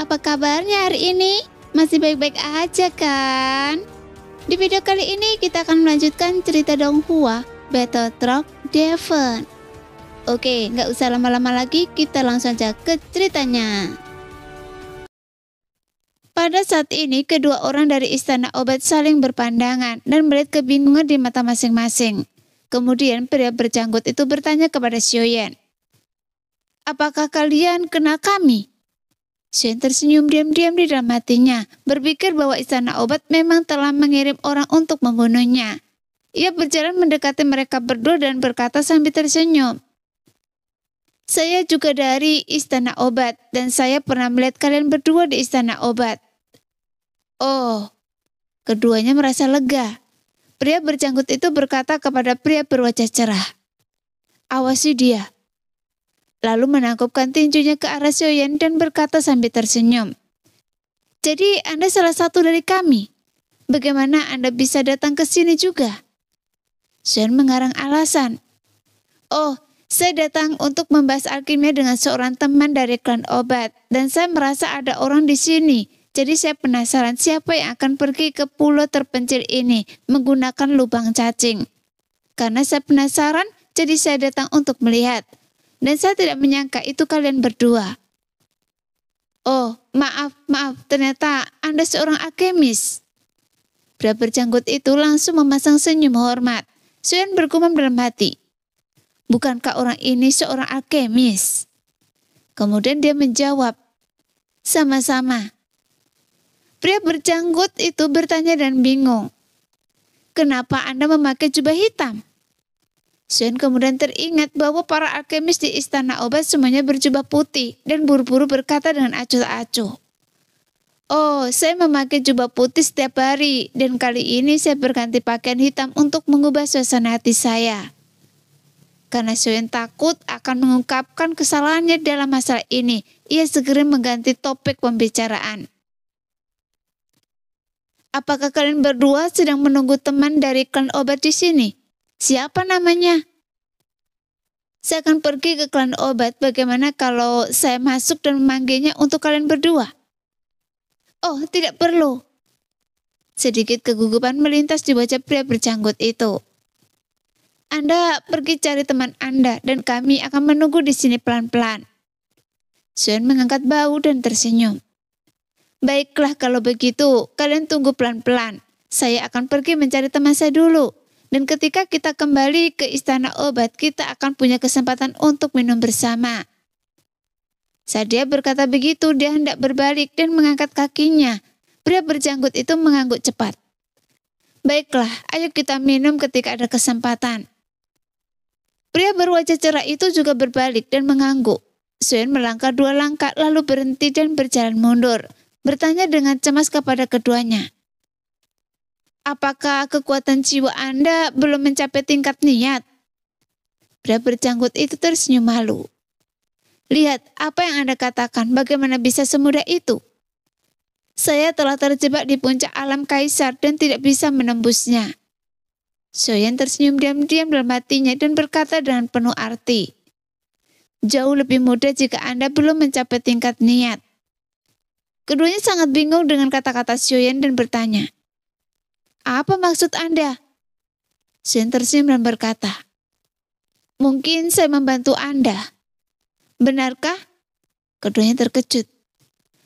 apa kabarnya hari ini? Masih baik-baik aja kan? Di video kali ini kita akan melanjutkan cerita Donghua, Battle Truck Devon. Oke, nggak usah lama-lama lagi, kita langsung aja ke ceritanya. Pada saat ini, kedua orang dari Istana Obat saling berpandangan dan melihat kebingungan di mata masing-masing. Kemudian pria berjanggut itu bertanya kepada Xiaoyan, "Apakah kalian kenal kami?" Xiaoyan tersenyum diam-diam di dalam hatinya, berpikir bahwa Istana Obat memang telah mengirim orang untuk membunuhnya. Ia berjalan mendekati mereka berdua dan berkata sambil tersenyum, "Saya juga dari Istana Obat dan saya pernah melihat kalian berdua di Istana Obat." Oh, keduanya merasa lega. Pria berjanggut itu berkata kepada pria berwajah cerah, "Awasi dia." Lalu menangkupkan tinjunya ke arah Xiaoyan dan berkata sambil tersenyum, "Jadi Anda salah satu dari kami. Bagaimana Anda bisa datang ke sini juga?" Xiaoyan mengarang alasan, "Oh, saya datang untuk membahas alkimia dengan seorang teman dari klan obat dan saya merasa ada orang di sini. Jadi saya penasaran siapa yang akan pergi ke pulau terpencil ini menggunakan lubang cacing. Karena saya penasaran, jadi saya datang untuk melihat. Dan saya tidak menyangka itu kalian berdua." "Oh, maaf, ternyata Anda seorang alkemis." Pria berjanggut itu langsung memasang senyum hormat. Xiaoyan bergumam dalam hati, "Bukankah orang ini seorang alkemis?" Kemudian dia menjawab, "Sama-sama." Pria berjanggut itu bertanya dan bingung, "Kenapa Anda memakai jubah hitam?" Xiaoyan kemudian teringat bahwa para alkemis di Istana Obat semuanya berjubah putih dan buru-buru berkata dengan acuh-acuh, "Oh, saya memakai jubah putih setiap hari dan kali ini saya berganti pakaian hitam untuk mengubah suasana hati saya." Karena Xiaoyan takut akan mengungkapkan kesalahannya dalam masalah ini, ia segera mengganti topik pembicaraan. "Apakah kalian berdua sedang menunggu teman dari klan obat di sini? Siapa namanya?" "Saya akan pergi ke klan obat. Bagaimana kalau saya masuk dan memanggilnya untuk kalian berdua?" "Oh, tidak perlu." Sedikit kegugupan melintas di wajah pria berjanggut itu. "Anda pergi cari teman Anda dan kami akan menunggu di sini pelan-pelan." Xiaoyan mengangkat bahu dan tersenyum. "Baiklah kalau begitu, kalian tunggu pelan-pelan. Saya akan pergi mencari teman saya dulu. Dan ketika kita kembali ke Istana Obat, kita akan punya kesempatan untuk minum bersama." Saat dia berkata begitu, dia hendak berbalik dan mengangkat kakinya. Pria berjanggut itu mengangguk cepat. "Baiklah, ayo kita minum ketika ada kesempatan." Pria berwajah cerah itu juga berbalik dan mengangguk. Xiaoyan melangkah 2 langkah lalu berhenti dan berjalan mundur, bertanya dengan cemas kepada keduanya, "Apakah kekuatan jiwa Anda belum mencapai tingkat niat?" Pria berjanggut itu tersenyum malu. "Lihat apa yang Anda katakan, bagaimana bisa semudah itu? Saya telah terjebak di puncak alam kaisar dan tidak bisa menembusnya." Xiaoyan tersenyum diam-diam dalam hatinya dan berkata dengan penuh arti, "Jauh lebih mudah jika Anda belum mencapai tingkat niat." Keduanya sangat bingung dengan kata-kata Xiaoyan dan bertanya, "Apa maksud Anda?" Xiaoyan tersenyum dan berkata, "Mungkin saya membantu Anda." "Benarkah?" Keduanya terkejut.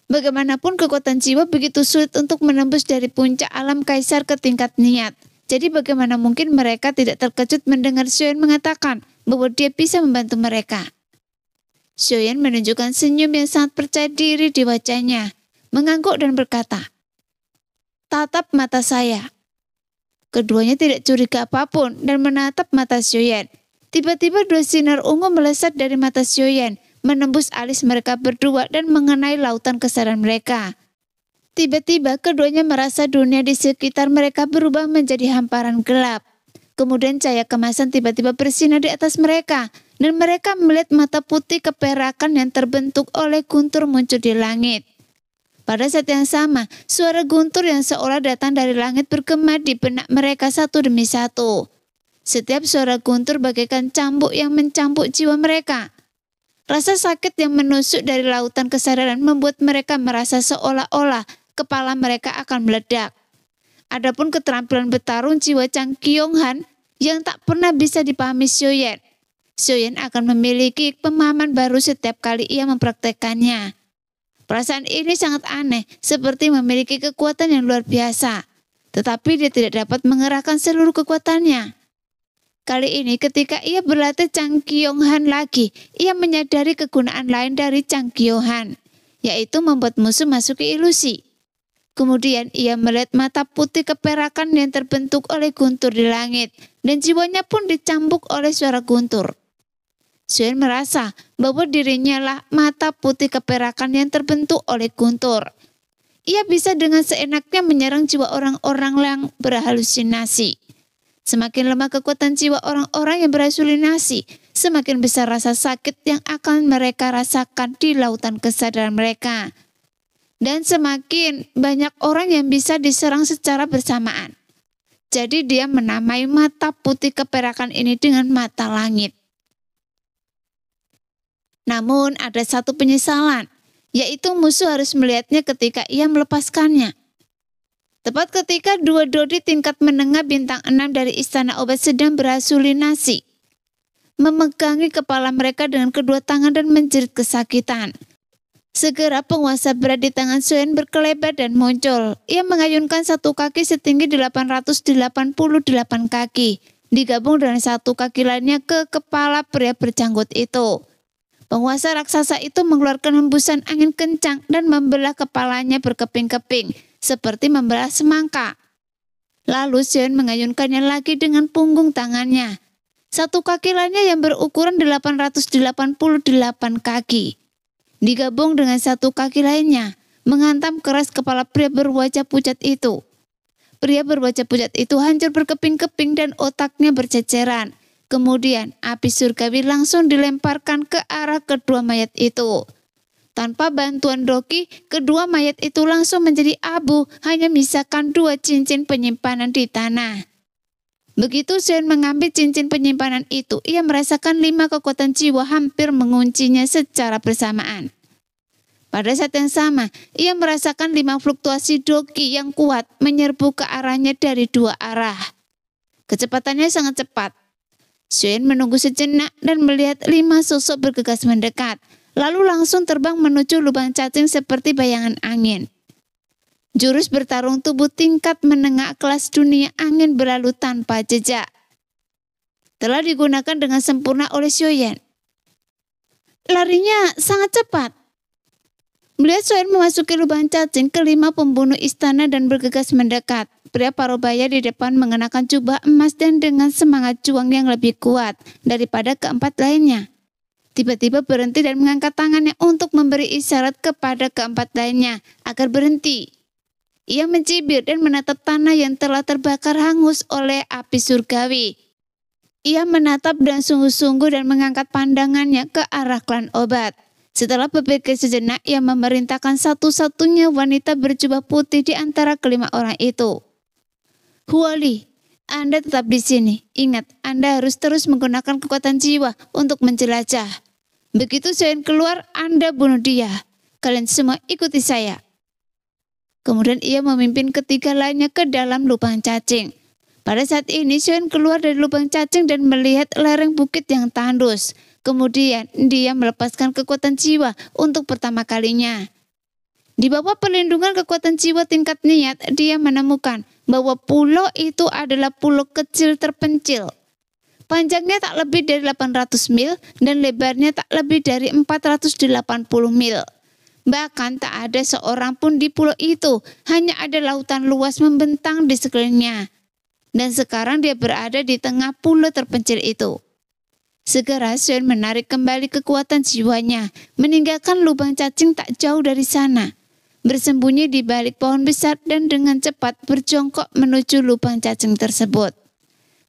Bagaimanapun kekuatan jiwa begitu sulit untuk menembus dari puncak alam kaisar ke tingkat niat. Jadi bagaimana mungkin mereka tidak terkejut mendengar Xiaoyan mengatakan bahwa dia bisa membantu mereka. Xiaoyan menunjukkan senyum yang sangat percaya diri di wajahnya, mengangguk dan berkata, "Tatap mata saya." Keduanya tidak curiga apapun dan menatap mata Xiaoyan. Tiba-tiba 2 sinar ungu melesat dari mata Xiaoyan, menembus alis mereka berdua dan mengenai lautan kesadaran mereka. Tiba-tiba keduanya merasa dunia di sekitar mereka berubah menjadi hamparan gelap. Kemudian cahaya kemasan tiba-tiba bersinar di atas mereka, dan mereka melihat mata putih keperakan yang terbentuk oleh guntur muncul di langit. Pada saat yang sama, suara guntur yang seolah datang dari langit bergema di benak mereka satu demi satu. Setiap suara guntur bagaikan cambuk yang mencambuk jiwa mereka. Rasa sakit yang menusuk dari lautan kesadaran membuat mereka merasa seolah-olah kepala mereka akan meledak. Adapun keterampilan bertarung jiwa Chang Kyung-han yang tak pernah bisa dipahami Xiaoyan. Xiaoyan akan memiliki pemahaman baru setiap kali ia mempraktekannya. Perasaan ini sangat aneh, seperti memiliki kekuatan yang luar biasa. Tetapi dia tidak dapat mengerahkan seluruh kekuatannya. Kali ini ketika ia berlatih Chang Kyung-han lagi, ia menyadari kegunaan lain dari Chang Kyung-han, yaitu membuat musuh masuki ilusi. Kemudian ia melihat mata putih keperakan yang terbentuk oleh guntur di langit, dan jiwanya pun dicambuk oleh suara guntur. Xiaoyan merasa bahwa dirinya lah mata putih keperakan yang terbentuk oleh guntur. Ia bisa dengan seenaknya menyerang jiwa orang-orang yang berhalusinasi. Semakin lemah kekuatan jiwa orang-orang yang berhalusinasi, semakin besar rasa sakit yang akan mereka rasakan di lautan kesadaran mereka. Dan semakin banyak orang yang bisa diserang secara bersamaan. Jadi dia menamai mata putih keperakan ini dengan mata langit. Namun ada satu penyesalan, yaitu musuh harus melihatnya ketika ia melepaskannya. Tepat ketika dua dodi tingkat menengah bintang 6 dari Istana Obat sedang berhalusinasi, memegangi kepala mereka dengan kedua tangan dan menjerit kesakitan. Segera penguasa berat di tangan Xiaoyan berkelebat dan muncul. Ia mengayunkan satu kaki setinggi 888 kaki, digabung dengan satu kaki lainnya ke kepala pria berjanggut itu. Penguasa raksasa itu mengeluarkan hembusan angin kencang dan membelah kepalanya berkeping-keping, seperti membelah semangka. Lalu Xiaoyan mengayunkannya lagi dengan punggung tangannya. Satu kaki lainnya yang berukuran 888 kaki, digabung dengan satu kaki lainnya, menghantam keras kepala pria berwajah pucat itu. Pria berwajah pucat itu hancur berkeping-keping dan otaknya berceceran. Kemudian api surgawi langsung dilemparkan ke arah kedua mayat itu. Tanpa bantuan Doki, kedua mayat itu langsung menjadi abu, hanya misakan 2 cincin penyimpanan di tanah. Begitu Xiaoyan mengambil cincin penyimpanan itu, ia merasakan 5 kekuatan jiwa hampir menguncinya secara bersamaan. Pada saat yang sama, ia merasakan 5 fluktuasi Doki yang kuat menyerbu ke arahnya dari 2 arah. Kecepatannya sangat cepat. Xiaoyan menunggu sejenak dan melihat 5 sosok bergegas mendekat, lalu langsung terbang menuju lubang cacing seperti bayangan angin. Jurus bertarung tubuh tingkat menengah kelas dunia angin berlalu tanpa jejak. Telah digunakan dengan sempurna oleh Xiaoyan. Larinya sangat cepat. Melihat Xiaoyan memasuki lubang cacing, kelima pembunuh istana dan bergegas mendekat. Pria parubaya di depan mengenakan jubah emas dan dengan semangat juang yang lebih kuat daripada keempat lainnya. Tiba-tiba berhenti dan mengangkat tangannya untuk memberi isyarat kepada keempat lainnya agar berhenti. Ia mencibir dan menatap tanah yang telah terbakar hangus oleh api surgawi. Ia menatap dan sungguh-sungguh dan mengangkat pandangannya ke arah klan Obat. Setelah berpikir sejenak, ia memerintahkan satu-satunya wanita berjubah putih di antara kelima orang itu. Huali, Anda tetap di sini. Ingat, Anda harus terus menggunakan kekuatan jiwa untuk menjelajah. Begitu Xiaoyan keluar, Anda bunuh dia. Kalian semua ikuti saya. Kemudian ia memimpin ketiga lainnya ke dalam lubang cacing. Pada saat ini Xiaoyan keluar dari lubang cacing dan melihat lereng bukit yang tandus. Kemudian dia melepaskan kekuatan jiwa untuk pertama kalinya. Di bawah perlindungan kekuatan jiwa tingkat niat, dia menemukan bahwa pulau itu adalah pulau kecil terpencil. Panjangnya tak lebih dari 800 mil dan lebarnya tak lebih dari 480 mil. Bahkan tak ada seorang pun di pulau itu, hanya ada lautan luas membentang di sekelilingnya. Dan sekarang dia berada di tengah pulau terpencil itu. Segera Xiaoyan menarik kembali kekuatan jiwanya, meninggalkan lubang cacing tak jauh dari sana. Bersembunyi di balik pohon besar dan dengan cepat berjongkok menuju lubang cacing tersebut.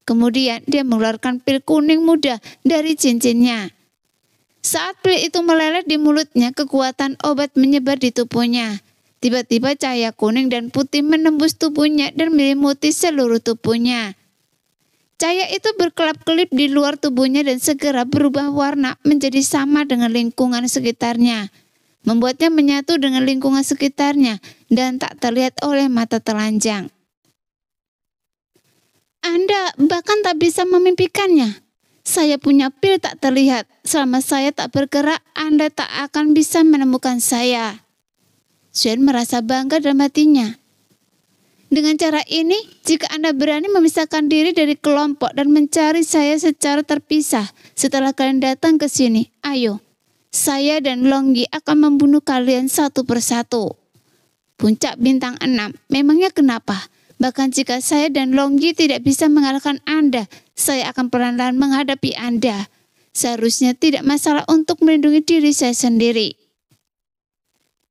Kemudian dia mengeluarkan pil kuning muda dari cincinnya. Saat pil itu meleleh di mulutnya, kekuatan obat menyebar di tubuhnya. Tiba-tiba cahaya kuning dan putih menembus tubuhnya dan menyelimuti seluruh tubuhnya. Cahaya itu berkelap-kelip di luar tubuhnya dan segera berubah warna menjadi sama dengan lingkungan sekitarnya, membuatnya menyatu dengan lingkungan sekitarnya dan tak terlihat oleh mata telanjang. Anda bahkan tak bisa memimpikannya. Saya punya pil tak terlihat. Selama saya tak bergerak, Anda tak akan bisa menemukan saya. Xuan merasa bangga dalam hatinya. Dengan cara ini, jika Anda berani memisahkan diri dari kelompok dan mencari saya secara terpisah setelah kalian datang ke sini, ayo, saya dan Longyi akan membunuh kalian satu persatu. Puncak bintang 6, memangnya kenapa? Bahkan jika saya dan Longyi tidak bisa mengalahkan Anda, saya akan perlahan-lahan menghadapi Anda. Seharusnya tidak masalah untuk melindungi diri saya sendiri.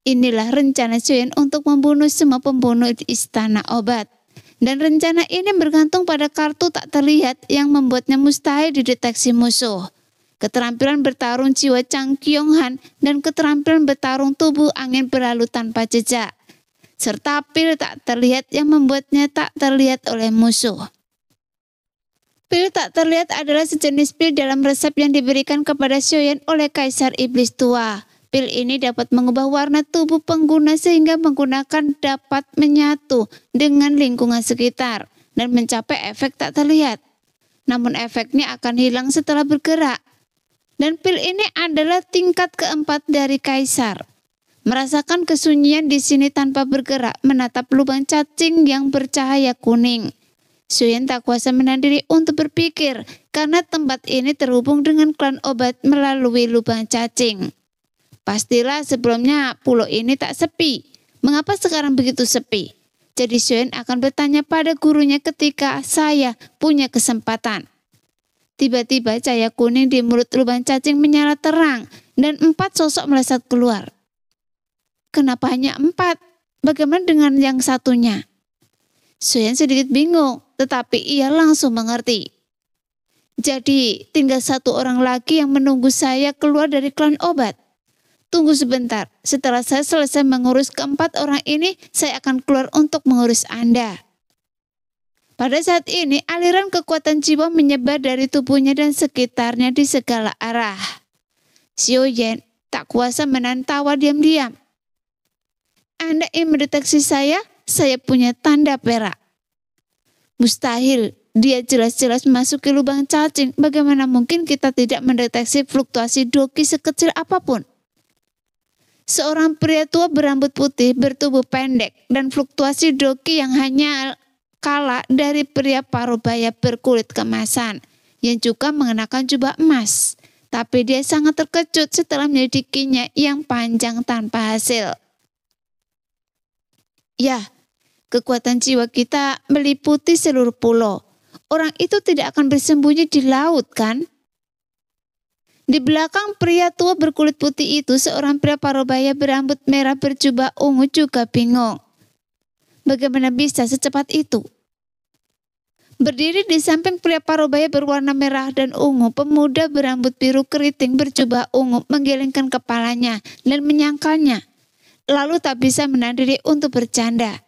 Inilah rencana Xuan untuk membunuh semua pembunuh di istana obat. Dan rencana ini bergantung pada kartu tak terlihat yang membuatnya mustahil dideteksi musuh. Keterampilan bertarung jiwa Chang Kyung-han dan keterampilan bertarung tubuh angin berlalu tanpa jejak. Serta pil tak terlihat yang membuatnya tak terlihat oleh musuh. Pil tak terlihat adalah sejenis pil dalam resep yang diberikan kepada Xuan oleh Kaisar Iblis Tua. Pil ini dapat mengubah warna tubuh pengguna sehingga menggunakan dapat menyatu dengan lingkungan sekitar dan mencapai efek tak terlihat. Namun efeknya akan hilang setelah bergerak. Dan pil ini adalah tingkat keempat dari Kaisar. Merasakan kesunyian di sini tanpa bergerak, menatap lubang cacing yang bercahaya kuning. Xuan tak kuasa menahan diri untuk berpikir karena tempat ini terhubung dengan klan obat melalui lubang cacing. Pastilah sebelumnya pulau ini tak sepi. Mengapa sekarang begitu sepi? Jadi Xuan akan bertanya pada gurunya ketika saya punya kesempatan. Tiba-tiba cahaya kuning di mulut lubang cacing menyala terang dan 4 sosok melesat keluar. Kenapa hanya 4? Bagaimana dengan yang satunya? Xuan sedikit bingung, tetapi ia langsung mengerti. Jadi tinggal 1 orang lagi yang menunggu saya keluar dari klan obat. Tunggu sebentar, setelah saya selesai mengurus ke-4 orang ini, saya akan keluar untuk mengurus Anda. Pada saat ini, aliran kekuatan jiwa menyebar dari tubuhnya dan sekitarnya di segala arah. Xuan tak kuasa menahan tawa diam-diam. Anda ingin mendeteksi saya punya tanda perak. Mustahil, dia jelas-jelas memasuki lubang cacing. Bagaimana mungkin kita tidak mendeteksi fluktuasi doki sekecil apapun? Seorang pria tua berambut putih, bertubuh pendek, dan fluktuasi doki yang hanya kalah dari pria parubaya berkulit kemasan, yang juga mengenakan jubah emas. Tapi dia sangat terkejut setelah menyelidikinya yang panjang tanpa hasil. Ya, kekuatan jiwa kita meliputi seluruh pulau. Orang itu tidak akan bersembunyi di laut, kan? Di belakang pria tua berkulit putih itu, seorang pria parubaya berambut merah berjubah ungu juga bingung. Bagaimana bisa secepat itu? Berdiri di samping pria parubaya berwarna merah dan ungu, pemuda berambut biru keriting berjubah ungu menggelengkan kepalanya dan menyangkalnya. Lalu tak bisa menahan diri untuk bercanda.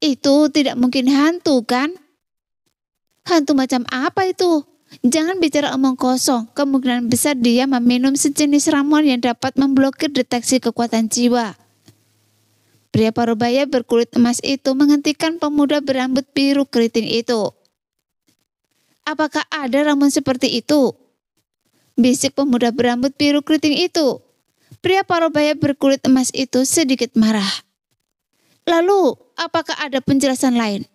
Itu tidak mungkin hantu, kan? Hantu macam apa itu? Jangan bicara omong kosong, kemungkinan besar dia meminum sejenis ramuan yang dapat memblokir deteksi kekuatan jiwa. Pria parubaya berkulit emas itu menghentikan pemuda berambut biru keriting itu. Apakah ada ramuan seperti itu? Bisik pemuda berambut biru keriting itu. Pria parubaya berkulit emas itu sedikit marah. Lalu, apakah ada penjelasan lain?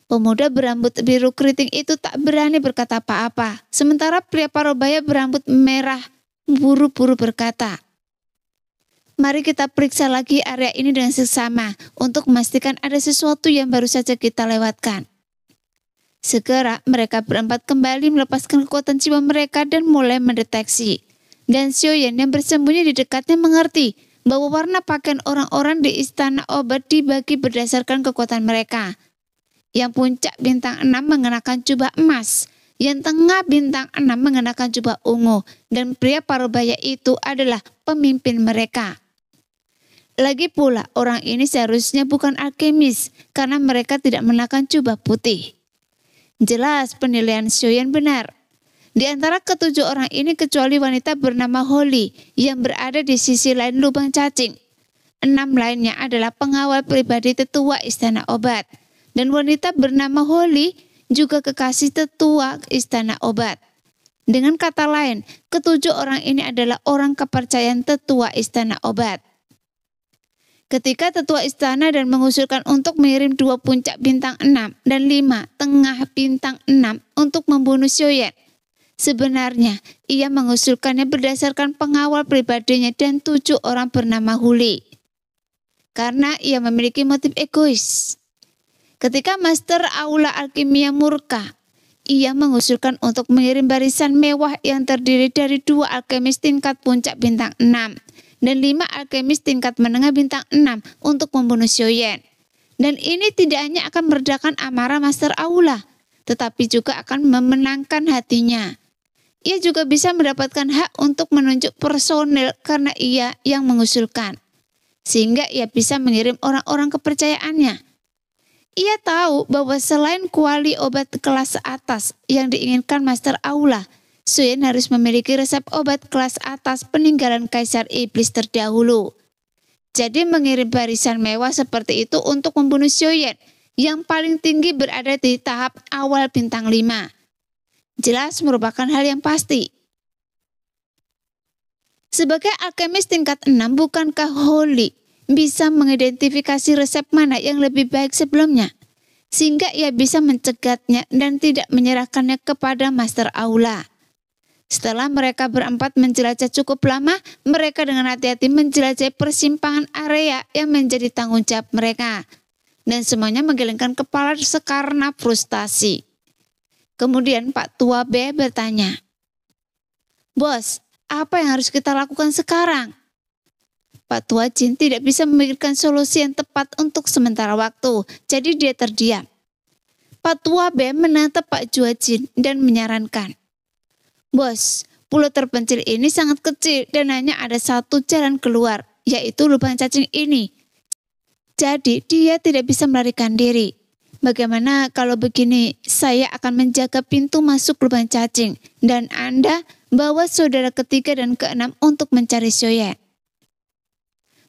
Pemuda berambut biru keriting itu tak berani berkata apa-apa. Sementara pria parubaya berambut merah buru-buru berkata, "Mari kita periksa lagi area ini dengan seksama untuk memastikan ada sesuatu yang baru saja kita lewatkan." Segera mereka berempat kembali melepaskan kekuatan jiwa mereka dan mulai mendeteksi. Dan Xuan yang bersembunyi di dekatnya mengerti bahwa warna pakaian orang-orang di istana obat dibagi berdasarkan kekuatan mereka. Yang puncak bintang 6 mengenakan jubah emas, yang tengah bintang 6 mengenakan jubah ungu, dan pria parubaya itu adalah pemimpin mereka. Lagi pula, orang ini seharusnya bukan alkemis karena mereka tidak mengenakan jubah putih. Jelas penilaian Xiaoyan benar. Di antara ketujuh orang ini kecuali wanita bernama Holly yang berada di sisi lain lubang cacing. 6 lainnya adalah pengawal pribadi tetua Istana Obat. Dan wanita bernama Holly juga kekasih tetua Istana Obat. Dengan kata lain, ketujuh orang ini adalah orang kepercayaan tetua Istana Obat. Ketika tetua istana dan mengusulkan untuk mengirim 2 puncak bintang 6 dan 5 tengah bintang 6 untuk membunuh Xiaoyan. Sebenarnya, ia mengusulkannya berdasarkan pengawal pribadinya dan 7 orang bernama Huli. Karena ia memiliki motif egois. Ketika Master Aula Alkimia murka, ia mengusulkan untuk mengirim barisan mewah yang terdiri dari 2 alkemis tingkat puncak bintang 6 dan 5 alkemis tingkat menengah bintang 6 untuk membunuh Xiaoyan. Dan ini tidak hanya akan meredakan amarah Master Aula, tetapi juga akan memenangkan hatinya. Ia juga bisa mendapatkan hak untuk menunjuk personel karena ia yang mengusulkan. Sehingga ia bisa mengirim orang-orang kepercayaannya. Ia tahu bahwa selain kuali obat kelas atas yang diinginkan Master Aula, Xiaoyan harus memiliki resep obat kelas atas peninggalan Kaisar Iblis terdahulu. Jadi mengirim barisan mewah seperti itu untuk membunuh Xiaoyan yang paling tinggi berada di tahap awal bintang 5. Jelas merupakan hal yang pasti. Sebagai alkemis tingkat 6, bukankah Holly bisa mengidentifikasi resep mana yang lebih baik sebelumnya? Sehingga ia bisa mencegatnya dan tidak menyerahkannya kepada Master Aula. Setelah mereka berempat menjelajah cukup lama, mereka dengan hati-hati menjelajahi persimpangan area yang menjadi tanggung jawab mereka. Dan semuanya menggelengkan kepala karena frustasi. Kemudian Pak Tua B bertanya, "Bos, apa yang harus kita lakukan sekarang?" Pak Tua Jin tidak bisa memikirkan solusi yang tepat untuk sementara waktu, jadi dia terdiam. Pak Tua B menatap Pak Jua Jin dan menyarankan, "Bos, pulau terpencil ini sangat kecil dan hanya ada satu jalan keluar, yaitu lubang cacing ini. Jadi dia tidak bisa melarikan diri. Bagaimana kalau begini, saya akan menjaga pintu masuk lubang cacing dan Anda bawa saudara ketiga dan keenam untuk mencari Xiaoyan."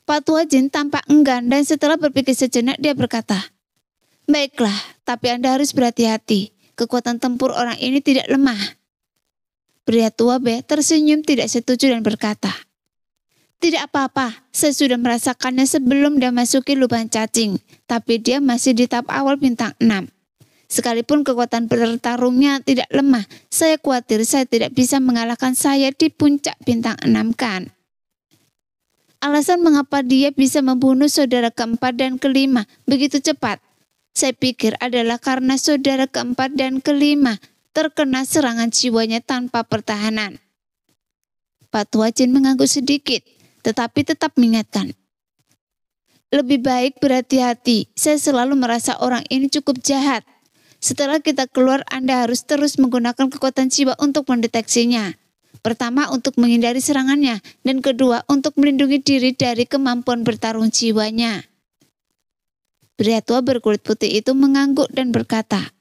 Pak Tua Jin tampak enggan dan setelah berpikir sejenak dia berkata, "Baiklah, tapi Anda harus berhati-hati. Kekuatan tempur orang ini tidak lemah." Pria tua B tersenyum tidak setuju dan berkata, "Tidak apa-apa, saya sudah merasakannya sebelum dia masuki lubang cacing, tapi dia masih di tahap awal bintang 6. Sekalipun kekuatan bertarungnya tidak lemah, saya khawatir saya tidak bisa mengalahkan saya di puncak bintang 6 kan?" Alasan mengapa dia bisa membunuh saudara keempat dan kelima begitu cepat, saya pikir adalah karena saudara keempat dan kelima terkena serangan jiwanya tanpa pertahanan. Pak Tua Jin mengangguk sedikit, tetapi tetap mengingatkan, "Lebih baik berhati-hati, saya selalu merasa orang ini cukup jahat. Setelah kita keluar, Anda harus terus menggunakan kekuatan jiwa untuk mendeteksinya. Pertama, untuk menghindari serangannya, dan kedua, untuk melindungi diri dari kemampuan bertarung jiwanya." Pria tua berkulit putih itu mengangguk dan berkata,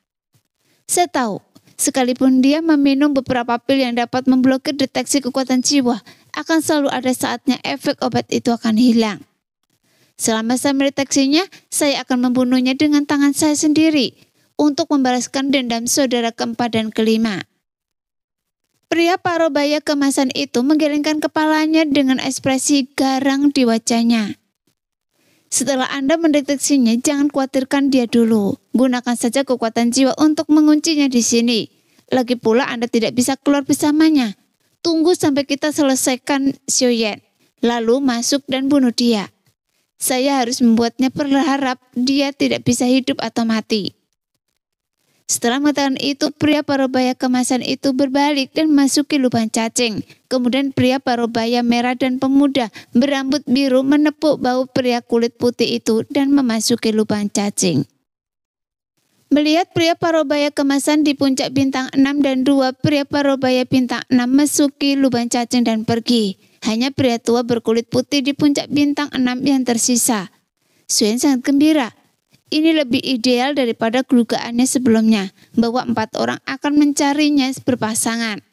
"Saya tahu, sekalipun dia meminum beberapa pil yang dapat memblokir deteksi kekuatan jiwa, akan selalu ada saatnya efek obat itu akan hilang. Selama saya mendeteksinya, saya akan membunuhnya dengan tangan saya sendiri untuk membalaskan dendam saudara keempat dan kelima." Pria parubaya kemasan itu menggelengkan kepalanya dengan ekspresi garang di wajahnya. "Setelah Anda mendeteksinya, jangan khawatirkan dia dulu. Gunakan saja kekuatan jiwa untuk menguncinya di sini. Lagi pula Anda tidak bisa keluar bersamanya. Tunggu sampai kita selesaikan Xiaoyan, lalu masuk dan bunuh dia. Saya harus membuatnya berharap dia tidak bisa hidup atau mati." Setelah mengatakan itu, pria parubaya kemasan itu berbalik dan masuki lubang cacing. Kemudian pria parubaya merah dan pemuda berambut biru menepuk bahu pria kulit putih itu dan memasuki lubang cacing. Melihat pria parubaya kemasan di puncak bintang 6 dan 2 pria parubaya bintang 6 masuki lubang cacing dan pergi. Hanya pria tua berkulit putih di puncak bintang 6 yang tersisa. Xiaoyan sangat gembira. ini lebih ideal daripada dugaannya sebelumnya, bahwa 4 orang akan mencarinya berpasangan.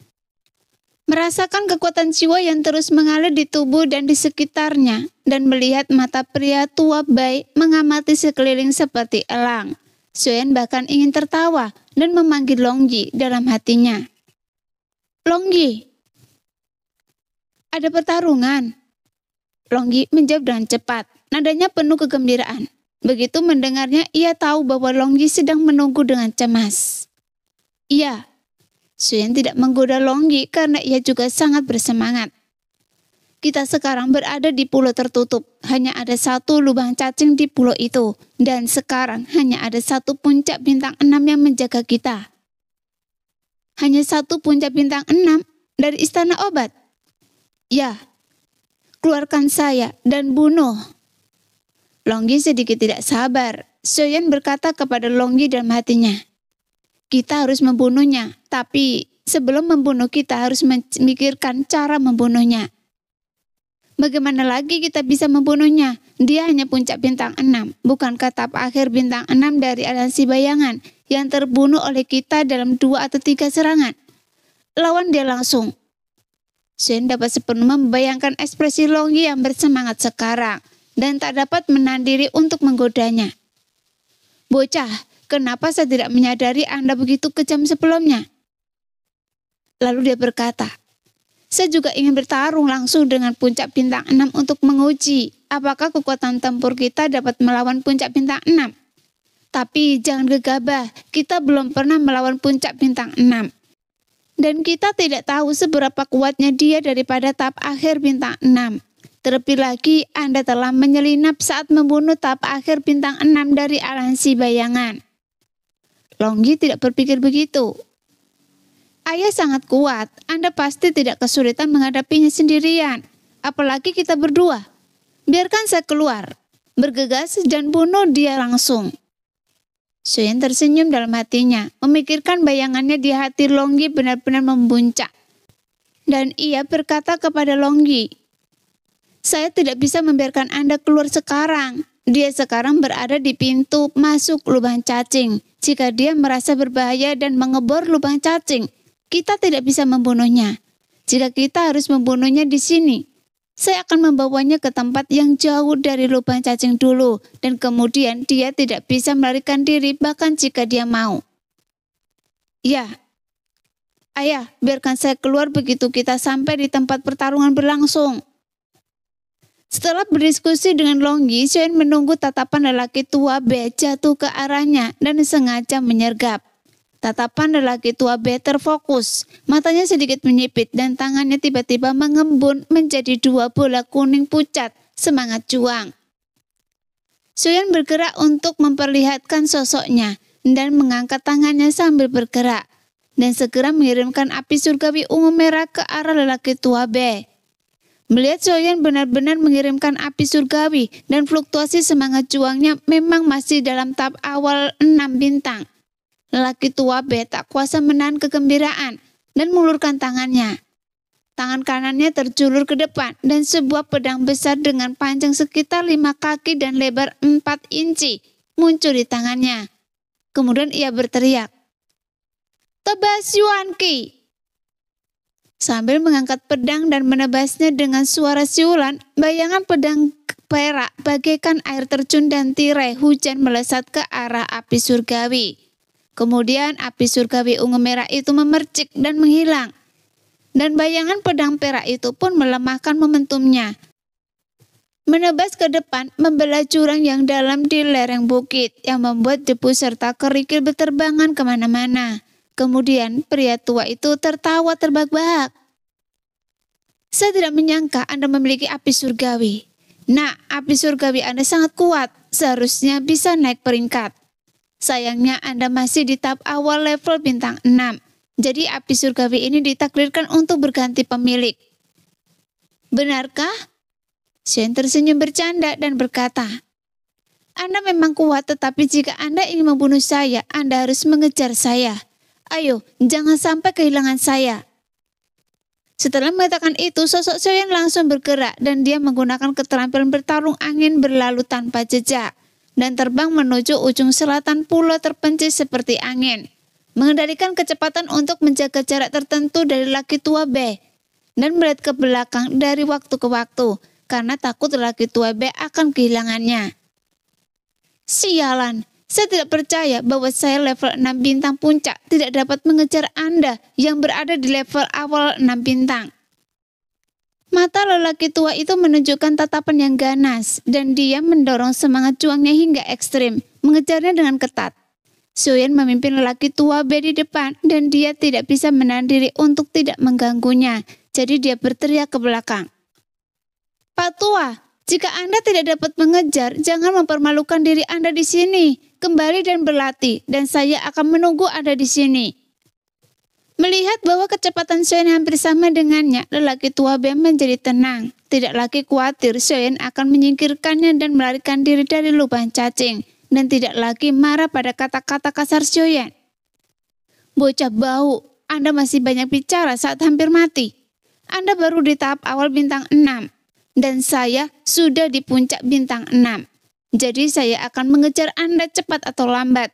Merasakan kekuatan jiwa yang terus mengalir di tubuh dan di sekitarnya, dan melihat mata pria tua Bai mengamati sekeliling seperti elang. Xiaoyan bahkan ingin tertawa dan memanggil Longyi dalam hatinya. Longyi, ada pertarungan. Longyi menjawab dengan cepat, nadanya penuh kegembiraan. Begitu mendengarnya, ia tahu bahwa Longyi sedang menunggu dengan cemas. Iya, Xiaoyan tidak menggoda Longyi karena ia juga sangat bersemangat. Kita sekarang berada di pulau tertutup. Hanya ada 1 lubang cacing di pulau itu. Dan sekarang hanya ada 1 puncak bintang 6 yang menjaga kita. Hanya 1 puncak bintang 6 dari istana obat? Ya, keluarkan saya dan bunuh. Longyi sedikit tidak sabar. Xiaoyan berkata kepada Longyi dalam hatinya, kita harus membunuhnya, tapi sebelum membunuh kita harus memikirkan cara membunuhnya. Bagaimana lagi kita bisa membunuhnya? Dia hanya puncak bintang 6, bukankah tahap akhir bintang 6 dari aliansi bayangan yang terbunuh oleh kita dalam 2 atau 3 serangan? Lawan dia langsung. Xiaoyan dapat sepenuhnya membayangkan ekspresi Longyi yang bersemangat sekarang dan tak dapat menahan diri untuk menggodanya. Bocah, kenapa saya tidak menyadari Anda begitu kejam sebelumnya? Lalu dia berkata, saya juga ingin bertarung langsung dengan puncak bintang 6 untuk menguji apakah kekuatan tempur kita dapat melawan puncak bintang 6. Tapi jangan gegabah, kita belum pernah melawan puncak bintang 6. Dan kita tidak tahu seberapa kuatnya dia daripada tahap akhir bintang 6. Terlebih lagi, Anda telah menyelinap saat membunuh tahap akhir bintang 6 dari aliansi bayangan. Longyi tidak berpikir begitu. Ayah sangat kuat, Anda pasti tidak kesulitan menghadapinya sendirian. Apalagi kita berdua. Biarkan saya keluar, bergegas dan bunuh dia langsung. Xiaoyan tersenyum dalam hatinya, memikirkan bayangannya di hati Longyi benar-benar membuncak. Dan ia berkata kepada Longyi, saya tidak bisa membiarkan Anda keluar sekarang. Dia sekarang berada di pintu masuk lubang cacing. Jika dia merasa berbahaya dan mengebor lubang cacing, kita tidak bisa membunuhnya. Jika kita harus membunuhnya di sini, saya akan membawanya ke tempat yang jauh dari lubang cacing dulu, dan kemudian dia tidak bisa melarikan diri bahkan jika dia mau. Ya, ayah, biarkan saya keluar begitu kita sampai di tempat pertarungan berlangsung. Setelah berdiskusi dengan Longyi, Xiaoyan menunggu tatapan lelaki tua Be jatuh ke arahnya dan sengaja menyergap. Tatapan lelaki tua Be terfokus, matanya sedikit menyipit dan tangannya tiba-tiba mengembun menjadi 2 bola kuning pucat, semangat juang. Xiaoyan bergerak untuk memperlihatkan sosoknya dan mengangkat tangannya sambil bergerak dan segera mengirimkan api surgawi ungu merah ke arah lelaki tua Be. Melihat Xiaoyan benar-benar mengirimkan api surgawi dan fluktuasi semangat juangnya memang masih dalam tahap awal 6 bintang. Lelaki tua Be tak kuasa menahan kegembiraan dan mengulurkan tangannya. Tangan kanannya terjulur ke depan dan sebuah pedang besar dengan panjang sekitar 5 kaki dan lebar 4 inci muncul di tangannya. Kemudian ia berteriak, "Tebas Yuan Qi!" Sambil mengangkat pedang dan menebasnya dengan suara siulan, bayangan pedang perak bagaikan air terjun dan tirai hujan melesat ke arah api surgawi. Kemudian api surgawi ungu merah itu memercik dan menghilang. Dan bayangan pedang perak itu pun melemahkan momentumnya. Menebas ke depan, membelah jurang yang dalam di lereng bukit yang membuat debu serta kerikil berterbangan kemana-mana. Kemudian pria tua itu tertawa terbahak-bahak. Saya tidak menyangka Anda memiliki api surgawi. Nah, api surgawi Anda sangat kuat, seharusnya bisa naik peringkat. Sayangnya Anda masih di tahap awal level bintang 6. Jadi api surgawi ini ditakdirkan untuk berganti pemilik. Benarkah? Xiaoyan tersenyum bercanda dan berkata, Anda memang kuat, tetapi jika Anda ingin membunuh saya, Anda harus mengejar saya. Ayo, jangan sampai kehilangan saya. Setelah mengatakan itu, sosok Xiaoyan langsung bergerak dan dia menggunakan keterampilan bertarung angin berlalu tanpa jejak. dan terbang menuju ujung selatan pulau terpencil seperti angin, mengendalikan kecepatan untuk menjaga jarak tertentu dari laki tua B, dan melihat ke belakang dari waktu ke waktu, karena takut laki tua B akan kehilangannya. Sialan, saya tidak percaya bahwa saya level 6 bintang puncak tidak dapat mengejar Anda yang berada di level awal 6 bintang. Mata lelaki tua itu menunjukkan tatapan yang ganas, dan dia mendorong semangat juangnya hingga ekstrim, mengejarnya dengan ketat. Xiaoyan memimpin lelaki tua B di depan, dan dia tidak bisa menahan diri untuk tidak mengganggunya, jadi dia berteriak ke belakang. Pak Tua, jika Anda tidak dapat mengejar, jangan mempermalukan diri Anda di sini. Kembali dan berlatih, dan saya akan menunggu Anda di sini. Melihat bahwa kecepatan Xiaoyan hampir sama dengannya, lelaki tua B menjadi tenang. Tidak lagi khawatir Xiaoyan akan menyingkirkannya dan melarikan diri dari lubang cacing, dan tidak lagi marah pada kata-kata kasar Xiaoyan. Bocah bau, Anda masih banyak bicara saat hampir mati. Anda baru di tahap awal bintang 6, dan saya sudah di puncak bintang 6. Jadi saya akan mengejar Anda cepat atau lambat.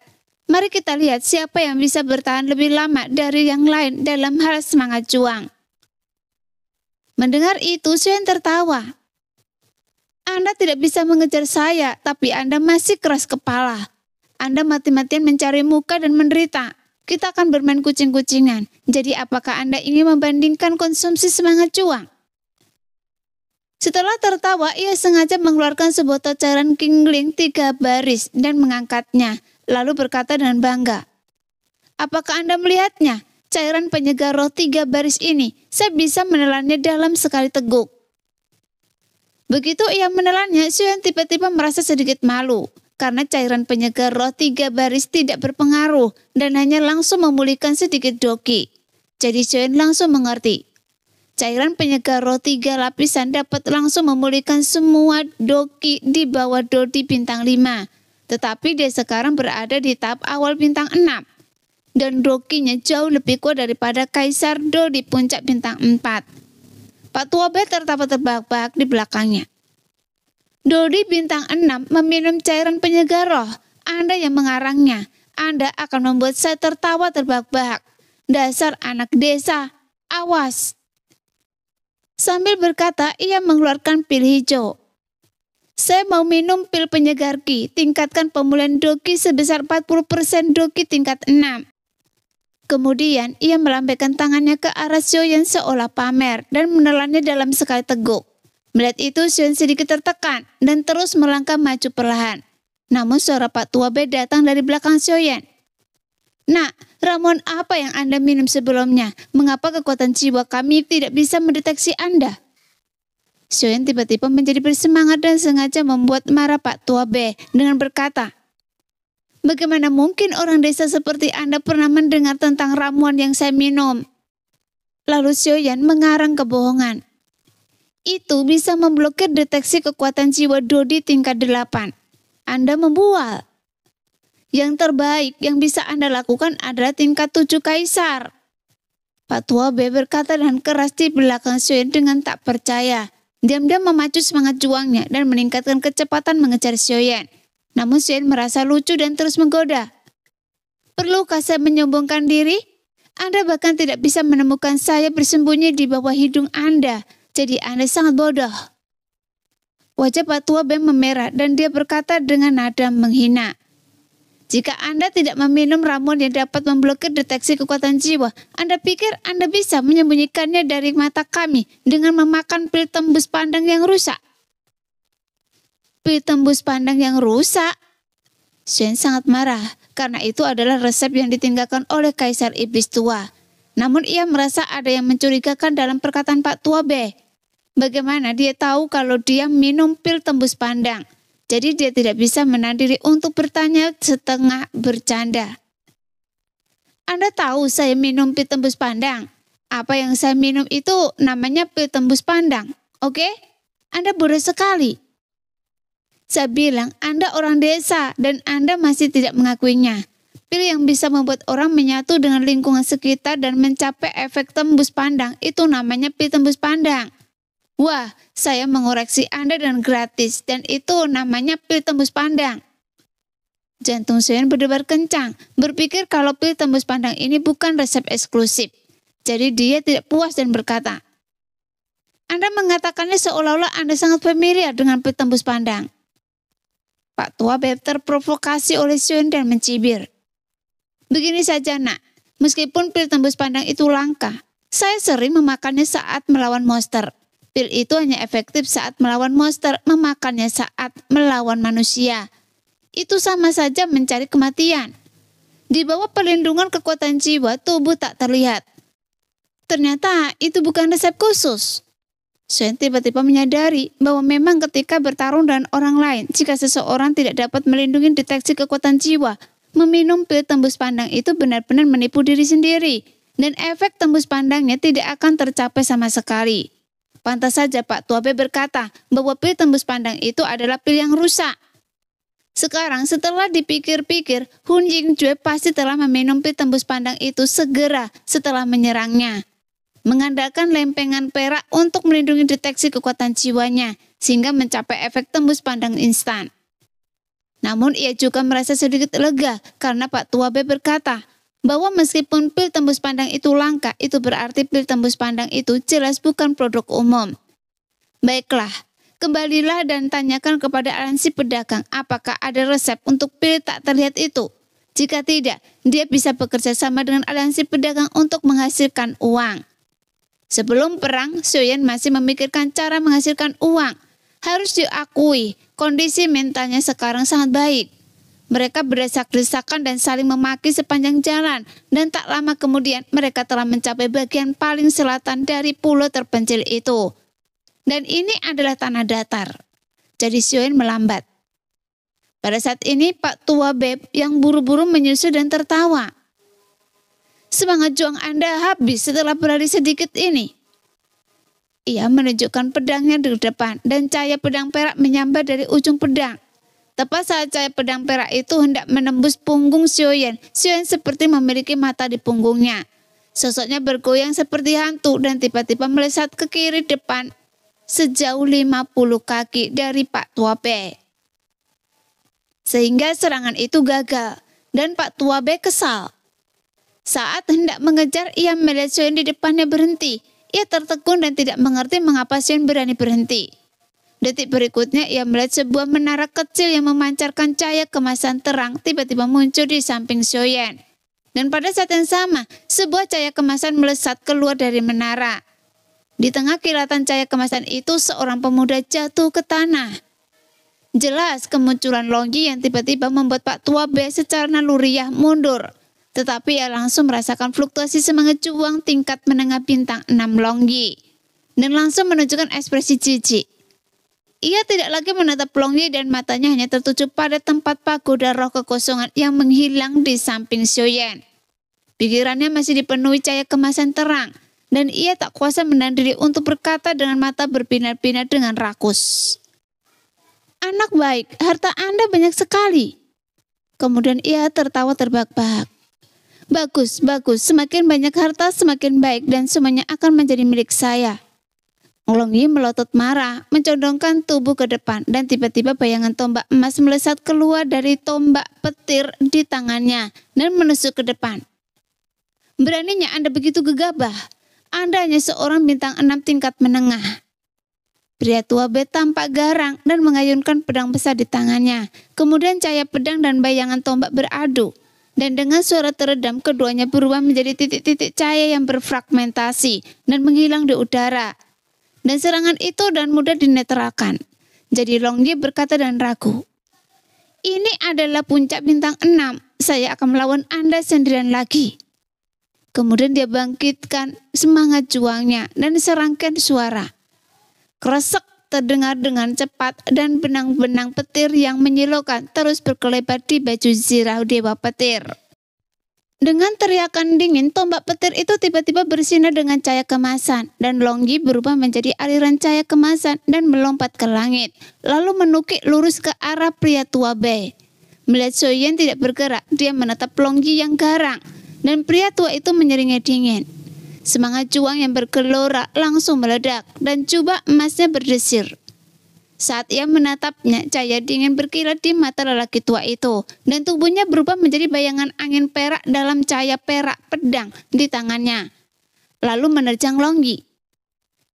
Mari kita lihat siapa yang bisa bertahan lebih lama dari yang lain dalam hal semangat juang. Mendengar itu, Xiaoyan tertawa. Anda tidak bisa mengejar saya, tapi Anda masih keras kepala. Anda mati-matian mencari muka dan menderita. Kita akan bermain kucing-kucingan. Jadi apakah Anda ingin membandingkan konsumsi semangat juang? Setelah tertawa, ia sengaja mengeluarkan sebuah cairan Qingling 3 baris dan mengangkatnya. Lalu berkata dengan bangga, apakah Anda melihatnya? Cairan penyegar roh 3 baris ini, saya bisa menelannya dalam sekali teguk. Begitu ia menelannya, Xiaoyan tiba-tiba merasa sedikit malu, karena cairan penyegar roh 3 baris tidak berpengaruh dan hanya langsung memulihkan sedikit doki. Jadi Xiaoyan langsung mengerti. Cairan penyegar roh 3 lapisan dapat langsung memulihkan semua doki di bawah Dodi bintang 5. Tetapi dia sekarang berada di tahap awal bintang 6. Dan dokinya jauh lebih kuat daripada Kaisar Do di puncak bintang 4. Pak Tua B tertawa terbahak-bahak di belakangnya. Dodi bintang 6 meminum cairan penyegar roh. Anda yang mengarangnya. Anda akan membuat saya tertawa terbahak-bahak. Dasar anak desa. Awas. Sambil berkata, ia mengeluarkan pil hijau. Saya mau minum pil penyegar Qi, tingkatkan pemulihan doki sebesar 40% doki tingkat 6. Kemudian ia melambaikan tangannya ke arah Xiaoyan seolah pamer dan menelannya dalam sekali teguk. Melihat itu Xiaoyan sedikit tertekan dan terus melangkah maju perlahan. Namun suara Pak Tua B datang dari belakang Xiaoyan. Nak, ramuan apa yang Anda minum sebelumnya? Mengapa kekuatan jiwa kami tidak bisa mendeteksi Anda? Xiaoyan tiba-tiba menjadi bersemangat dan sengaja membuat marah Pak Tua B dengan berkata, bagaimana mungkin orang desa seperti Anda pernah mendengar tentang ramuan yang saya minum? Lalu Xiaoyan mengarang kebohongan. Itu bisa memblokir deteksi kekuatan jiwa Dodi tingkat 8. Anda membual. Yang terbaik yang bisa Anda lakukan adalah tingkat 7 Kaisar. Pak Tua B berkata dengan keras di belakang Xiaoyan dengan tak percaya. Diam-diam memacu semangat juangnya dan meningkatkan kecepatan mengejar Xiaoyan. Namun Xiaoyan merasa lucu dan terus menggoda. Perlukah saya menyombongkan diri? Anda bahkan tidak bisa menemukan saya bersembunyi di bawah hidung Anda. Jadi Anda sangat bodoh. Wajah Pak Tua B memerah dan dia berkata dengan nada menghina. Jika Anda tidak meminum ramuan yang dapat memblokir deteksi kekuatan jiwa, Anda pikir Anda bisa menyembunyikannya dari mata kami dengan memakan pil tembus pandang yang rusak? Pil tembus pandang yang rusak? Xiaoyan sangat marah karena itu adalah resep yang ditinggalkan oleh Kaisar Iblis Tua. Namun ia merasa ada yang mencurigakan dalam perkataan Pak Tua B. Bagaimana dia tahu kalau dia minum pil tembus pandang? Jadi dia tidak bisa menahan diri untuk bertanya setengah bercanda. Anda tahu saya minum pil tembus pandang? Apa yang saya minum itu namanya pil tembus pandang, oke? Anda bodoh sekali. Saya bilang Anda orang desa dan Anda masih tidak mengakuinya. Pil yang bisa membuat orang menyatu dengan lingkungan sekitar dan mencapai efek tembus pandang itu namanya pil tembus pandang. Wah, saya mengoreksi Anda dengan gratis dan itu namanya pil tembus pandang. Jantung Sioyan berdebar kencang, berpikir kalau pil tembus pandang ini bukan resep eksklusif. Jadi dia tidak puas dan berkata, "Anda mengatakannya seolah-olah Anda sangat familiar dengan pil tembus pandang." Pak Tua B terprovokasi oleh Sioyan dan mencibir. "Begini saja nak, meskipun pil tembus pandang itu langka, saya sering memakannya saat melawan monster. Pil itu hanya efektif saat melawan monster, memakannya saat melawan manusia. Itu sama saja mencari kematian. Di bawah perlindungan kekuatan jiwa, tubuh tak terlihat. Ternyata itu bukan resep khusus." Sioyan tiba-tiba menyadari bahwa memang ketika bertarung dengan orang lain, jika seseorang tidak dapat melindungi deteksi kekuatan jiwa, meminum pil tembus pandang itu benar-benar menipu diri sendiri, dan efek tembus pandangnya tidak akan tercapai sama sekali. Pantas saja Pak Tua B berkata bahwa pil tembus pandang itu adalah pil yang rusak. Sekarang setelah dipikir-pikir, Hun Ying-jue pasti telah meminum pil tembus pandang itu segera setelah menyerangnya, mengandalkan lempengan perak untuk melindungi deteksi kekuatan jiwanya, sehingga mencapai efek tembus pandang instan. Namun ia juga merasa sedikit lega karena Pak Tua B berkata bahwa meskipun pil tembus pandang itu langka, itu berarti pil tembus pandang itu jelas bukan produk umum. Baiklah, kembalilah dan tanyakan kepada aliansi pedagang apakah ada resep untuk pil tak terlihat itu. Jika tidak, dia bisa bekerja sama dengan aliansi pedagang untuk menghasilkan uang. Sebelum perang, Sioyan masih memikirkan cara menghasilkan uang. Harus diakui, kondisi mentalnya sekarang sangat baik. Mereka berdesak-desakan dan saling memaki sepanjang jalan, dan tak lama kemudian mereka telah mencapai bagian paling selatan dari pulau terpencil itu. Dan ini adalah tanah datar. Jadi Sioyan melambat. Pada saat ini Pak Tua B yang buru-buru menyusul dan tertawa. "Semangat juang Anda habis setelah berlari sedikit ini." Ia menunjukkan pedangnya di depan dan cahaya pedang perak menyambar dari ujung pedang. Tepat saat cahaya pedang perak itu hendak menembus punggung Sioyan, Sioyan seperti memiliki mata di punggungnya. Sosoknya bergoyang seperti hantu dan tiba-tiba melesat ke kiri depan sejauh 50 kaki dari Pak Tua B. Sehingga serangan itu gagal dan Pak Tua B kesal. Saat hendak mengejar, ia melihat Sioyan di depannya berhenti. Ia tertegun dan tidak mengerti mengapa Sioyan berani berhenti. Detik berikutnya ia melihat sebuah menara kecil yang memancarkan cahaya kemasan terang tiba-tiba muncul di samping Sioyan. Dan pada saat yang sama, sebuah cahaya kemasan melesat keluar dari menara. Di tengah kilatan cahaya kemasan itu, seorang pemuda jatuh ke tanah. Jelas kemunculan Longyi yang tiba-tiba membuat Pak Tua B secara naluriah mundur. Tetapi ia langsung merasakan fluktuasi semangat juang tingkat menengah bintang 6 Longyi. Dan langsung menunjukkan ekspresi jijik. Ia tidak lagi menatap Longyi dan matanya hanya tertuju pada tempat pagoda roh kekosongan yang menghilang di samping Sioyan. Pikirannya masih dipenuhi cahaya kemasan terang. Dan ia tak kuasa menahan diri untuk berkata dengan mata berbinar-binar dengan rakus. "Anak baik, harta Anda banyak sekali." Kemudian ia tertawa terbahak-bahak. Bagus, semakin banyak harta semakin baik dan semuanya akan menjadi milik saya." Longyi melotot marah, mencondongkan tubuh ke depan dan tiba-tiba bayangan tombak emas melesat keluar dari tombak petir di tangannya dan menusuk ke depan. "Beraninya Anda begitu gegabah? Anda hanya seorang bintang 6 tingkat menengah." Pria tua B tampak garang dan mengayunkan pedang besar di tangannya. Kemudian cahaya pedang dan bayangan tombak beradu. Dan dengan suara teredam, keduanya berubah menjadi titik-titik cahaya yang berfragmentasi dan menghilang di udara. Dan serangan itu dan mudah dinetralkan. Jadi Longyi berkata dengan ragu, "Ini adalah puncak bintang 6. Saya akan melawan Anda sendirian lagi." Kemudian dia bangkitkan semangat juangnya dan serangkaian suara. Kresek terdengar dengan cepat dan benang-benang petir yang menyilaukan terus berkelebat di baju zirah Dewa Petir. Dengan teriakan dingin, tombak petir itu tiba-tiba bersinar dengan cahaya kemasan dan Longyi berubah menjadi aliran cahaya kemasan dan melompat ke langit, lalu menukik lurus ke arah pria tua B. Melihat Sioyan tidak bergerak, dia menatap Longyi yang garang dan pria tua itu menyeringai dingin. Semangat juang yang bergelora langsung meledak dan jubah emasnya berdesir. Saat ia menatapnya, cahaya dingin berkilat di mata lelaki tua itu, dan tubuhnya berubah menjadi bayangan angin perak dalam cahaya perak pedang di tangannya. Lalu menerjang Longgi.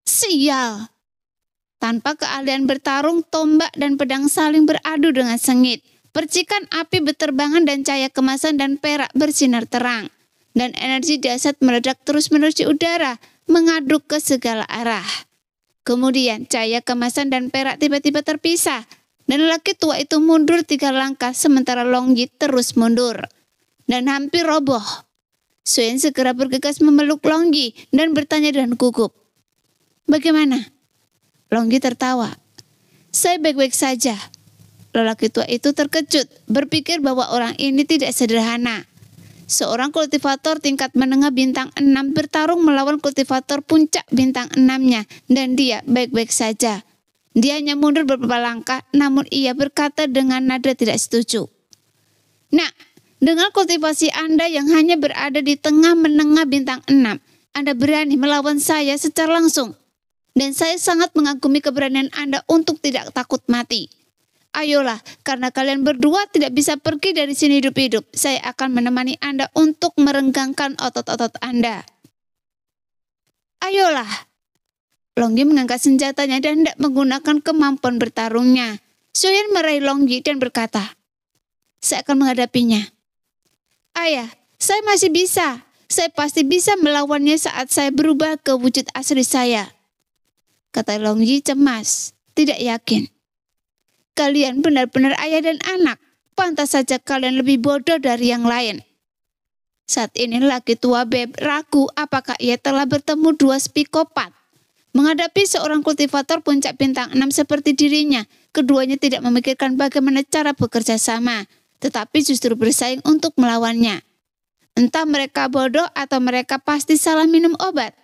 Sial! Tanpa keahlian bertarung, tombak dan pedang saling beradu dengan sengit. Percikan api beterbangan dan cahaya kemasan dan perak bersinar terang. Dan energi dahsyat meledak terus-menerus di udara, mengaduk ke segala arah. Kemudian cahaya kemasan dan perak tiba-tiba terpisah, dan lelaki tua itu mundur 3 langkah sementara Longgi terus mundur dan hampir roboh. Sioyan segera bergegas memeluk Longgi dan bertanya dengan gugup, "Bagaimana?" Longgi tertawa. "Saya baik-baik saja." Lelaki tua itu terkejut, berpikir bahwa orang ini tidak sederhana. Seorang kultivator tingkat menengah bintang 6 bertarung melawan kultivator puncak bintang 6-nya, dan dia baik-baik saja. Dia hanya mundur beberapa langkah, namun ia berkata dengan nada tidak setuju. "Nah, dengan kultivasi Anda yang hanya berada di tengah menengah bintang 6, Anda berani melawan saya secara langsung. Dan saya sangat mengagumi keberanian Anda untuk tidak takut mati. Ayolah, karena kalian berdua tidak bisa pergi dari sini hidup-hidup, saya akan menemani Anda untuk merenggangkan otot-otot Anda. Ayolah." Longgi mengangkat senjatanya dan tidak menggunakan kemampuan bertarungnya. Sioyan meraih Longgi dan berkata, "Saya akan menghadapinya." "Ayah, saya masih bisa. Saya pasti bisa melawannya saat saya berubah ke wujud asli saya," kata Longgi cemas, tidak yakin. "Kalian benar-benar ayah dan anak. Pantas saja kalian lebih bodoh dari yang lain." Saat ini laki tua Beb ragu apakah ia telah bertemu 2 psikopat. Menghadapi seorang kultivator puncak bintang 6 seperti dirinya, keduanya tidak memikirkan bagaimana cara bekerja sama, tetapi justru bersaing untuk melawannya. Entah mereka bodoh atau mereka pasti salah minum obat.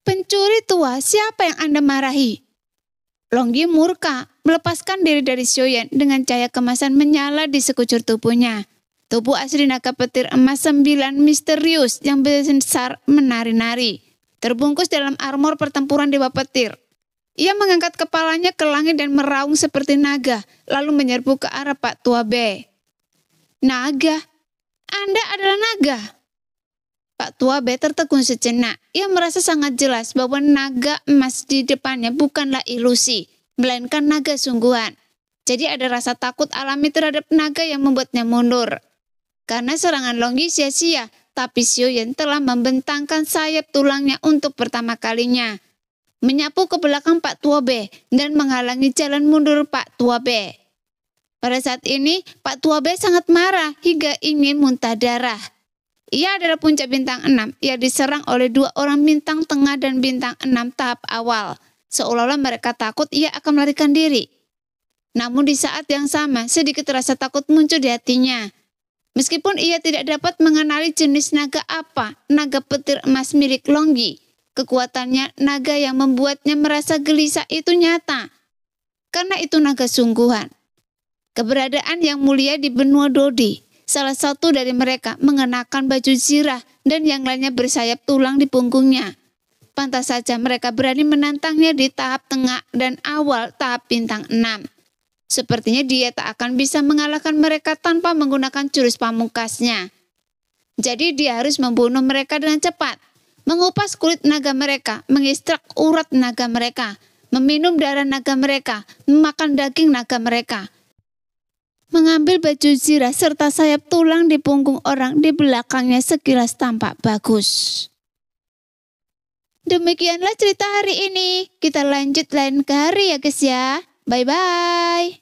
"Pencuri tua, siapa yang Anda marahi?" Longgi murka, melepaskan diri dari Sioyan dengan cahaya kemasan menyala di sekujur tubuhnya. Tubuh asli naga petir emas 9 misterius yang besar menari-nari, terbungkus dalam armor pertempuran dewa petir. Ia mengangkat kepalanya ke langit dan meraung seperti naga, lalu menyerbu ke arah Pak Tua B. "Naga? Anda adalah naga?" Pak Tua B tertegun sejenak. Ia merasa sangat jelas bahwa naga emas di depannya bukanlah ilusi, melainkan naga sungguhan. Jadi ada rasa takut alami terhadap naga yang membuatnya mundur. Karena serangan Longgi sia-sia, tapi Sioyan telah membentangkan sayap tulangnya untuk pertama kalinya, menyapu ke belakang Pak Tua B dan menghalangi jalan mundur Pak Tua B. Pada saat ini, Pak Tua B sangat marah hingga ingin muntah darah. Ia adalah puncak bintang 6. Ia diserang oleh 2 orang bintang tengah dan bintang 6 tahap awal. Seolah-olah mereka takut ia akan melarikan diri. Namun di saat yang sama, sedikit rasa takut muncul di hatinya. Meskipun ia tidak dapat mengenali jenis naga apa, naga petir emas milik Longgi, kekuatannya naga yang membuatnya merasa gelisah itu nyata. Karena itu naga sungguhan. Keberadaan yang mulia di benua Dodi. Salah satu dari mereka mengenakan baju zirah dan yang lainnya bersayap tulang di punggungnya. Pantas saja mereka berani menantangnya di tahap tengah dan awal tahap bintang 6. Sepertinya dia tak akan bisa mengalahkan mereka tanpa menggunakan jurus pamungkasnya. Jadi dia harus membunuh mereka dengan cepat, mengupas kulit naga mereka, mengekstrak urat naga mereka, meminum darah naga mereka, memakan daging naga mereka, mengambil baju zirah serta sayap tulang di punggung orang di belakangnya sekilas tampak bagus. Demikianlah cerita hari ini. Kita lanjut lain hari ya guys ya. Bye-bye.